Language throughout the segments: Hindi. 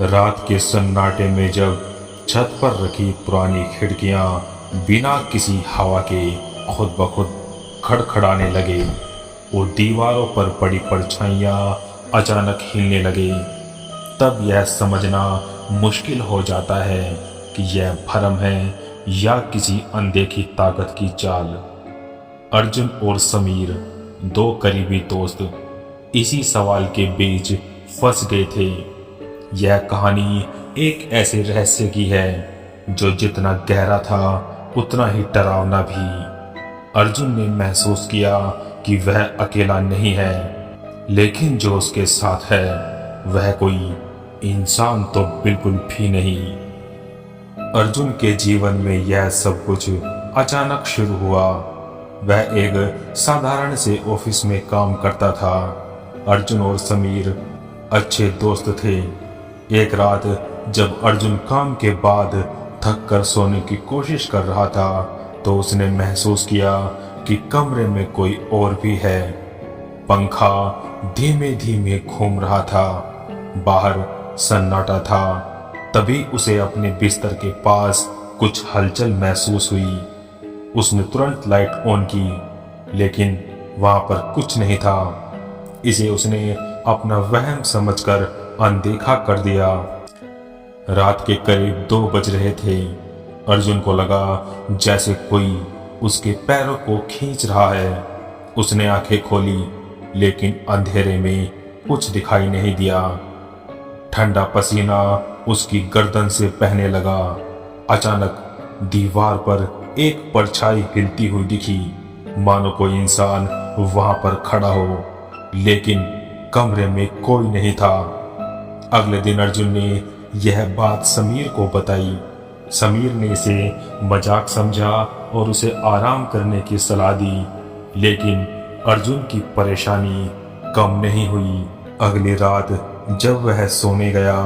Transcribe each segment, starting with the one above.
रात के सन्नाटे में जब छत पर रखी पुरानी खिड़कियां बिना किसी हवा के खुद ब खुद खड़खड़ाने लगे और दीवारों पर पड़ी परछाइयां अचानक हिलने लगे, तब यह समझना मुश्किल हो जाता है कि यह भ्रम है या किसी अनदेखी ताकत की चाल। अर्जुन और समीर, दो करीबी दोस्त, इसी सवाल के बीच फंस गए थे। यह कहानी एक ऐसे रहस्य की है जो जितना गहरा था उतना ही डरावना भी। अर्जुन ने महसूस किया कि वह अकेला नहीं है, लेकिन जो उसके साथ है वह कोई इंसान तो बिल्कुल भी नहीं। अर्जुन के जीवन में यह सब कुछ अचानक शुरू हुआ। वह एक साधारण से ऑफिस में काम करता था। अर्जुन और समीर अच्छे दोस्त थे। एक रात जब अर्जुन काम के बाद थक कर सोने की कोशिश कर रहा था तो उसने महसूस किया कि कमरे में कोई और भी है। पंखा धीमे धीमे घूम रहा था, बाहर सन्नाटा था। तभी उसे अपने बिस्तर के पास कुछ हलचल महसूस हुई। उसने तुरंत लाइट ऑन की, लेकिन वहां पर कुछ नहीं था। इसे उसने अपना वहम समझकर अनदेखा कर दिया। रात के करीब 2 बज रहे थे। अर्जुन को लगा जैसे कोई उसके पैरों को खींच रहा है। उसने आंखें खोली, लेकिन अंधेरे में कुछ दिखाई नहीं दिया। ठंडा पसीना उसकी गर्दन से बहने लगा। अचानक दीवार पर एक परछाई हिलती हुई दिखी, मानो कोई इंसान वहां पर खड़ा हो, लेकिन कमरे में कोई नहीं था। अगले दिन अर्जुन ने यह बात समीर को बताई। समीर ने इसे मजाक समझा और उसे आराम करने की सलाह दी, लेकिन अर्जुन की परेशानी कम नहीं हुई। अगली रात जब वह सोने गया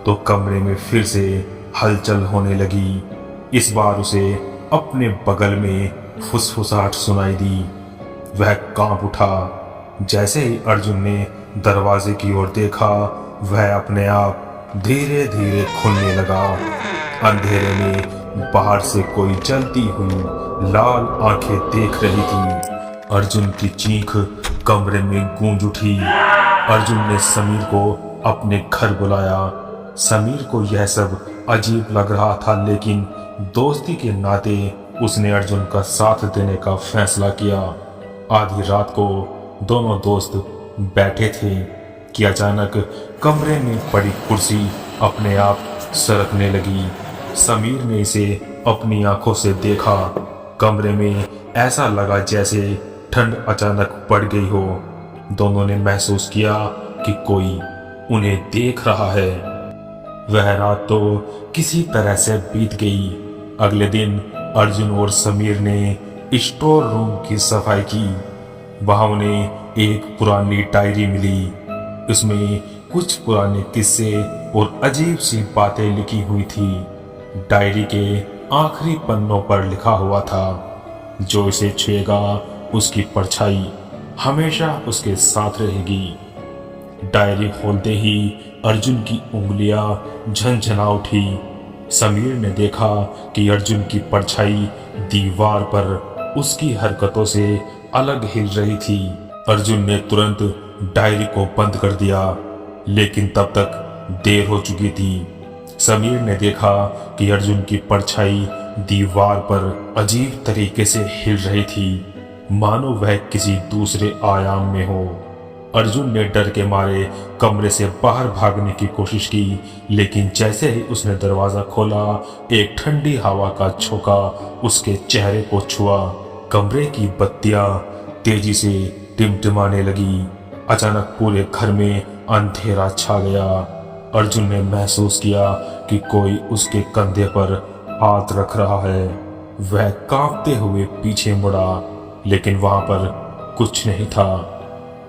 तो कमरे में फिर से हलचल होने लगी। इस बार उसे अपने बगल में फुसफुसाहट सुनाई दी। वह कांप उठा। जैसे ही अर्जुन ने दरवाजे की ओर देखा, वह अपने आप धीरे धीरे खुलने लगा। अंधेरे में बाहर से कोई जलती हुई लाल आंखें देख रही थी। अर्जुन की चीख कमरे में गूंज उठी। अर्जुन ने समीर को अपने घर बुलाया। समीर को यह सब अजीब लग रहा था, लेकिन दोस्ती के नाते उसने अर्जुन का साथ देने का फैसला किया। आधी रात को दोनों दोस्त बैठे थे कि अचानक कमरे में पड़ी कुर्सी अपने आप सरकने लगी। समीर ने इसे अपनी आंखों से देखा। कमरे में ऐसा लगा जैसे ठंड अचानक बढ़ गई हो। दोनों ने महसूस किया कि कोई उन्हें देख रहा है। वह रात तो किसी तरह से बीत गई। अगले दिन अर्जुन और समीर ने स्टोर रूम की सफाई की। वहां उन्हें एक पुरानी डायरी मिली। उसमें कुछ पुराने किस्से और अजीब सी बातें लिखी हुई थी। डायरी के आखिरी पन्नों पर लिखा हुआ था, जो इसे छुएगा उसकी परछाई हमेशा उसके साथ रहेगी। डायरी खोलते ही अर्जुन की उंगलियां झनझना उठी। समीर ने देखा कि अर्जुन की परछाई दीवार पर उसकी हरकतों से अलग हिल रही थी। अर्जुन ने तुरंत डायरी को बंद कर दिया, लेकिन तब तक देर हो चुकी थी। समीर ने देखा कि अर्जुन की परछाई दीवार पर अजीब तरीके से हिल रही थी, मानो वह किसी दूसरे आयाम में हो। अर्जुन ने डर के मारे कमरे से बाहर भागने की कोशिश की, लेकिन जैसे ही उसने दरवाजा खोला, एक ठंडी हवा का झोंका उसके चेहरे को छुआ। कमरे की बत्तियां तेजी से टिमटिमाने लगी। अचानक पूरे घर में अंधेरा छा गया। अर्जुन ने महसूस किया कि कोई उसके कंधे पर हाथ रख रहा है। वह कांपते हुए पीछे मुड़ा, लेकिन वहां पर कुछ नहीं था।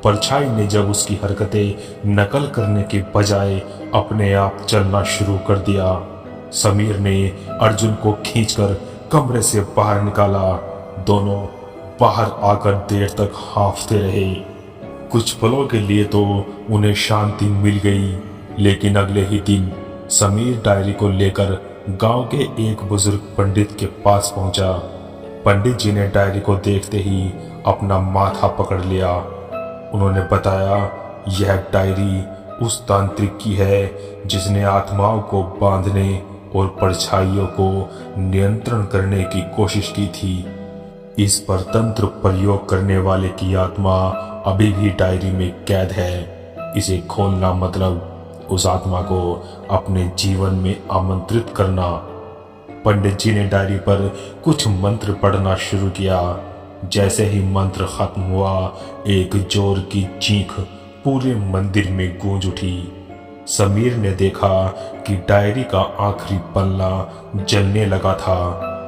परछाई ने जब उसकी हरकतें नकल करने के बजाय अपने आप चलना शुरू कर दिया। समीर ने अर्जुन को खींचकर कमरे से बाहर निकाला। दोनों बाहर आकर देर तक हांफते रहे। कुछ पलों के लिए तो उन्हें शांति मिल गई, लेकिन अगले ही दिन समीर डायरी को लेकर गांव के एक बुजुर्ग पंडित के पास पहुंचा। पंडित जी ने डायरी को देखते ही अपना माथा पकड़ लिया। उन्होंने बताया, यह डायरी उस तांत्रिक की है जिसने आत्माओं को बांधने और परछाइयों को नियंत्रण करने की कोशिश की थी। इस पर तंत्र प्रयोग करने वाले की आत्मा अभी भी डायरी में कैद है। इसे खोलना मतलब उस आत्मा को अपने जीवन में आमंत्रित करना। पंडित जी ने डायरी पर कुछ मंत्र पढ़ना शुरू किया। जैसे ही मंत्र खत्म हुआ, एक जोर की चीख पूरे मंदिर में गूंज उठी। समीर ने देखा कि डायरी का आखिरी पन्ना जलने लगा था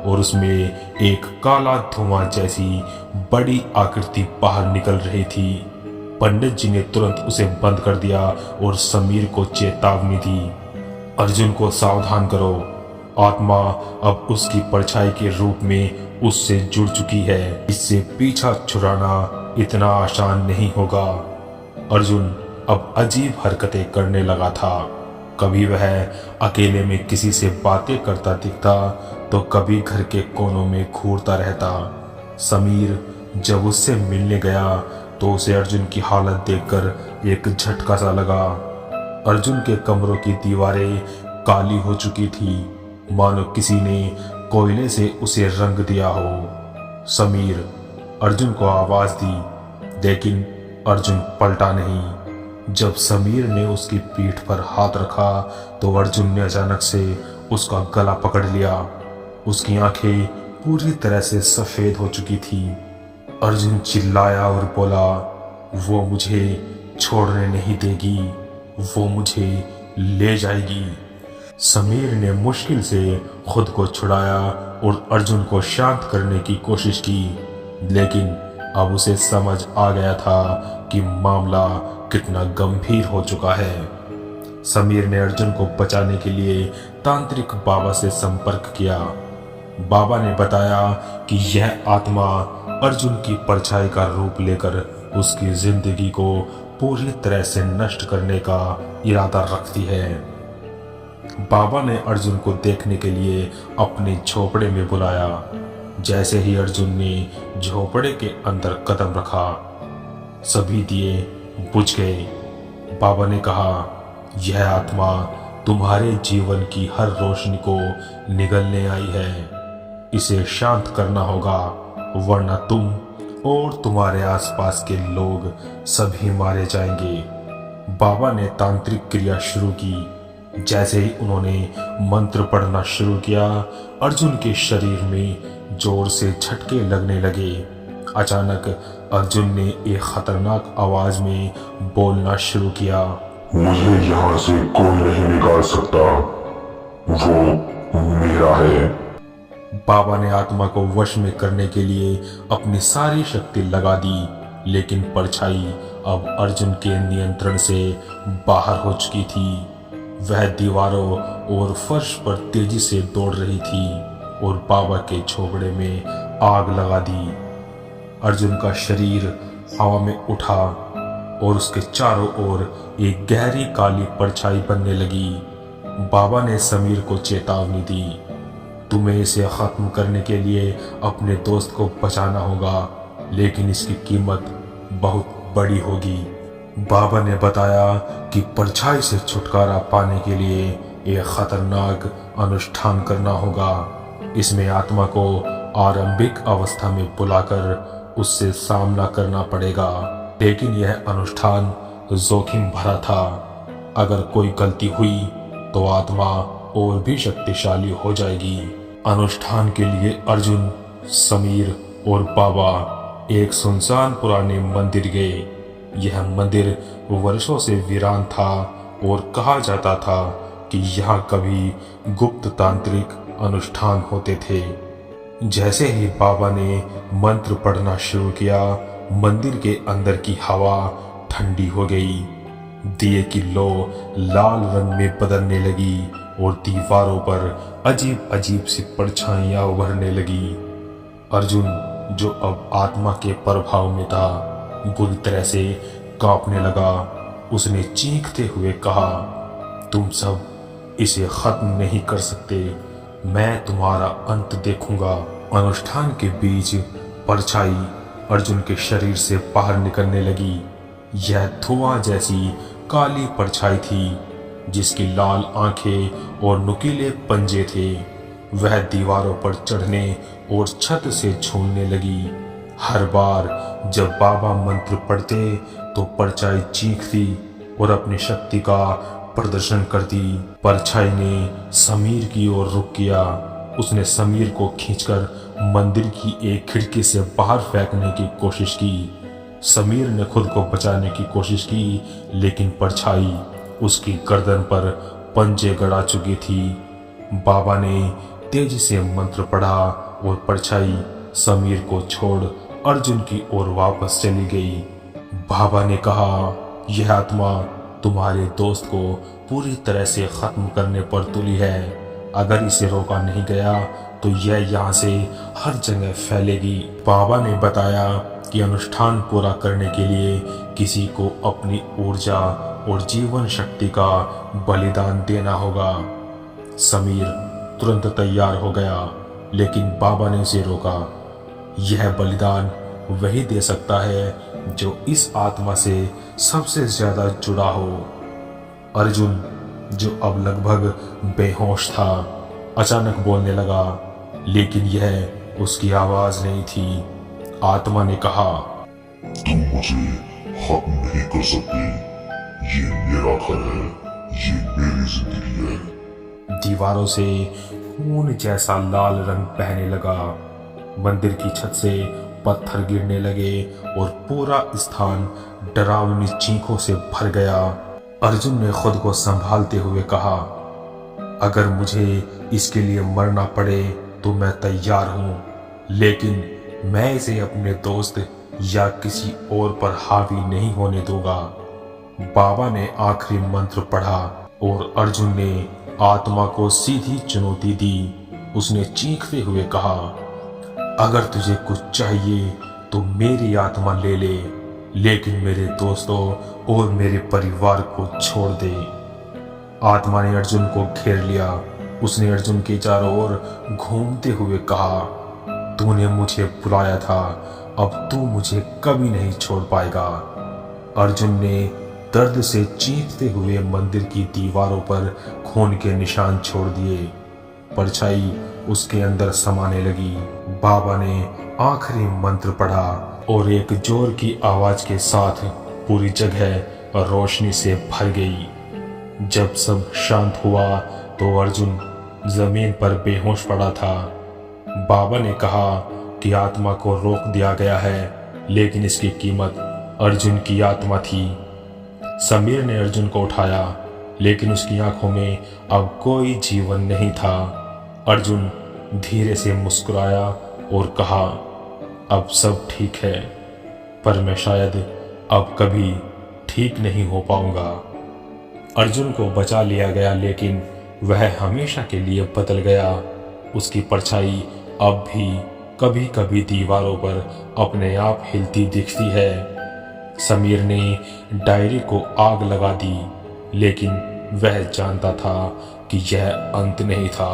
और उसमें एक काला धुआं जैसी बड़ी आकृति बाहर निकल रही थी। पंडित जी ने तुरंत उसे बंद कर दिया और समीर को चेतावनी दी, अर्जुन को सावधान करो, आत्मा अब उसकी परछाई के रूप में उससे जुड़ चुकी है। इससे पीछा छुड़ाना इतना आसान नहीं होगा। अर्जुन अब अजीब हरकतें करने लगा था। कभी वह अकेले में किसी से बातें करता दिखता तो कभी घर के कोनों में घूरता रहता। समीर जब उससे मिलने गया तो उसे अर्जुन की हालत देखकर एक झटका सा लगा। अर्जुन के कमरों की दीवारें काली हो चुकी थी, मानो किसी ने कोयले से उसे रंग दिया हो। समीर अर्जुन को आवाज दी, लेकिन अर्जुन पलटा नहीं। जब समीर ने उसकी पीठ पर हाथ रखा तो अर्जुन ने अचानक से उसका गला पकड़ लिया। उसकी आंखें पूरी तरह से सफेद हो चुकी थी। अर्जुन चिल्लाया और बोला, वो मुझे छोड़ने नहीं देगी, वो मुझे ले जाएगी। समीर ने मुश्किल से खुद को छुड़ाया और अर्जुन को शांत करने की कोशिश की, लेकिन अब उसे समझ आ गया था कि मामला कितना गंभीर हो चुका है। समीर ने अर्जुन को बचाने के लिए तांत्रिक बाबा से संपर्क किया। बाबा ने बताया कि यह आत्मा अर्जुन की परछाई का रूप लेकर उसकी जिंदगी को पूरी तरह से नष्ट करने का इरादा रखती है। बाबा ने अर्जुन को देखने के लिए अपने झोपड़े में बुलाया। जैसे ही अर्जुन ने झोपड़े के अंदर कदम रखा, सभी दिए बुझ गए। बाबा ने कहा, यह आत्मा तुम्हारे जीवन की हर रोशनी को निगलने आई है। इसे शांत करना होगा, वरना तुम और तुम्हारे आसपास के लोग सभी मारे जाएंगे। बाबा ने तांत्रिक क्रिया शुरू की। जैसे ही उन्होंने मंत्र पढ़ना शुरू किया, अर्जुन के शरीर में जोर से झटके लगने लगे। अचानक अर्जुन ने एक खतरनाक आवाज में बोलना शुरू किया, मुझे यहाँ से कोई नहीं निकाल सकता, वो मेरा है। बाबा ने आत्मा को वश में करने के लिए अपनी सारी शक्ति लगा दी, लेकिन परछाई अब अर्जुन के नियंत्रण से बाहर हो चुकी थी। वह दीवारों और फर्श पर तेजी से दौड़ रही थी और बाबा के झोपड़े में आग लगा दी। अर्जुन का शरीर हवा में उठा और उसके चारों ओर एक गहरी काली परछाई बनने लगी। बाबा ने समीर को चेतावनी दी, तुम्हें इसे खत्म करने के लिए अपने दोस्त को बचाना होगा, लेकिन इसकी कीमत बहुत बड़ी होगी। बाबा ने बताया कि परछाई से छुटकारा पाने के लिए एक खतरनाक अनुष्ठान करना होगा। इसमें आत्मा को आरंभिक अवस्था में बुलाकर उससे सामना करना पड़ेगा, लेकिन यह अनुष्ठान जोखिम भरा था। अगर कोई गलती हुई तो आत्मा और भी शक्तिशाली हो जाएगी। अनुष्ठान के लिए अर्जुन, समीर और बाबा एक सुनसान पुराने मंदिर गए। यह मंदिर वर्षों से वीरान था और कहा जाता था कि यहाँ कभी गुप्त तांत्रिक अनुष्ठान होते थे। जैसे ही बाबा ने मंत्र पढ़ना शुरू किया, मंदिर के अंदर की हवा ठंडी हो गई। दिए की लो लाल रंग में बदलने लगी और दीवारों पर अजीब अजीब सी परछाइयां उभरने लगी। अर्जुन, जो अब आत्मा के प्रभाव में था, बुरी तरह से कांपने लगा। उसने चीखते हुए कहा, तुम सब इसे खत्म नहीं कर सकते, मैं तुम्हारा अंत देखूंगा। अनुष्ठान के बीच परछाई अर्जुन के शरीर से बाहर निकलने लगी। यह धुआं जैसी काली परछाई थी जिसकी लाल आंखें और नुकीले पंजे थे। वह दीवारों पर चढ़ने और छत से झूलने लगी। हर बार जब बाबा मंत्र पढ़ते तो परछाई चीखती और अपनी शक्ति का प्रदर्शन करती। परछाई ने समीर की ओर रुख किया। उसने समीर को खींचकर मंदिर की एक खिड़की से बाहर फेंकने की कोशिश की। समीर ने खुद को बचाने की कोशिश की, लेकिन परछाई उसकी गर्दन पर पंजे गड़ा चुकी थी। बाबा ने तेजी से मंत्र पढ़ा और परछाई समीर को छोड़ अर्जुन की ओर वापस चली गई। बाबा ने कहा, यह आत्मा तुम्हारे दोस्त को पूरी तरह से खत्म करने पर तुली है। अगर इसे रोका नहीं गया तो यह यहाँ से हर जगह फैलेगी। बाबा ने बताया कि अनुष्ठान पूरा करने के लिए किसी को अपनी ऊर्जा और जीवन शक्ति का बलिदान देना होगा। समीर तुरंत तैयार हो गया, लेकिन बाबा ने उसे रोका। यह बलिदान वही दे सकता है जो इस आत्मा से सबसे ज्यादा जुड़ा हो। अर्जुन, जो अब लगभग बेहोश था, अचानक बोलने लगा, लेकिन यह उसकी आवाज नहीं थी। आत्मा ने कहा, तुम मुझे खत्म नहीं कर सकती। ये मेरा घर है, ये मेरी जिंदगी है। दीवारों से खून जैसा लाल रंग बहने लगा। मंदिर की छत से पत्थर गिरने लगे और पूरा स्थान डरावनी चीखों से भर गया। अर्जुन ने खुद को संभालते हुए कहा, अगर मुझे इसके लिए मरना पड़े तो मैं तैयार हूं, लेकिन मैं इसे अपने दोस्त या किसी और पर हावी नहीं होने दूंगा। बाबा ने आखिरी मंत्र पढ़ा और अर्जुन ने आत्मा को सीधी चुनौती दी। उसने चीखते हुए कहा, अगर तुझे कुछ चाहिए तो मेरी आत्मा ले ले, लेकिन मेरे दोस्तों और मेरे परिवार को छोड़ दे। आत्मा ने अर्जुन को घेर लिया। उसने अर्जुन के चारों ओर घूमते हुए कहा, तूने मुझे बुलाया था, अब तू मुझे कभी नहीं छोड़ पाएगा। अर्जुन ने दर्द से चीखते हुए मंदिर की दीवारों पर खून के निशान छोड़ दिए। परछाई उसके अंदर समाने लगी। बाबा ने आखिरी मंत्र पढ़ा और एक जोर की आवाज के साथ पूरी जगह रोशनी से भर गई। जब सब शांत हुआ तो अर्जुन जमीन पर बेहोश पड़ा था। बाबा ने कहा कि आत्मा को रोक दिया गया है, लेकिन इसकी कीमत अर्जुन की आत्मा थी। समीर ने अर्जुन को उठाया, लेकिन उसकी आंखों में अब कोई जीवन नहीं था। अर्जुन धीरे से मुस्कुराया और कहा, अब सब ठीक है, पर मैं शायद अब कभी ठीक नहीं हो पाऊंगा। अर्जुन को बचा लिया गया, लेकिन वह हमेशा के लिए बदल गया। उसकी परछाई अब भी कभी कभी दीवारों पर अपने आप हिलती दिखती है। समीर ने डायरी को आग लगा दी, लेकिन वह जानता था कि यह अंत नहीं था।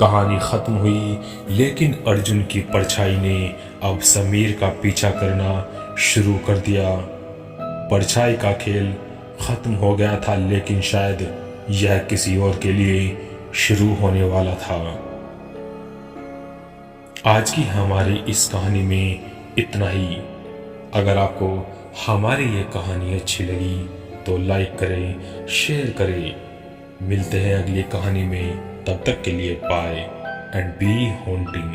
कहानी खत्म हुई, लेकिन अर्जुन की परछाई ने अब समीर का पीछा करना शुरू कर दिया। परछाई का खेल खत्म हो गया था, लेकिन शायद यह किसी और के लिए शुरू होने वाला था। आज की हमारी इस कहानी में इतना ही। अगर आपको हमारी ये कहानी अच्छी लगी तो लाइक करें, शेयर करें। मिलते हैं अगली कहानी में, तब तक के लिए बाय एंड बी हॉन्टिंग।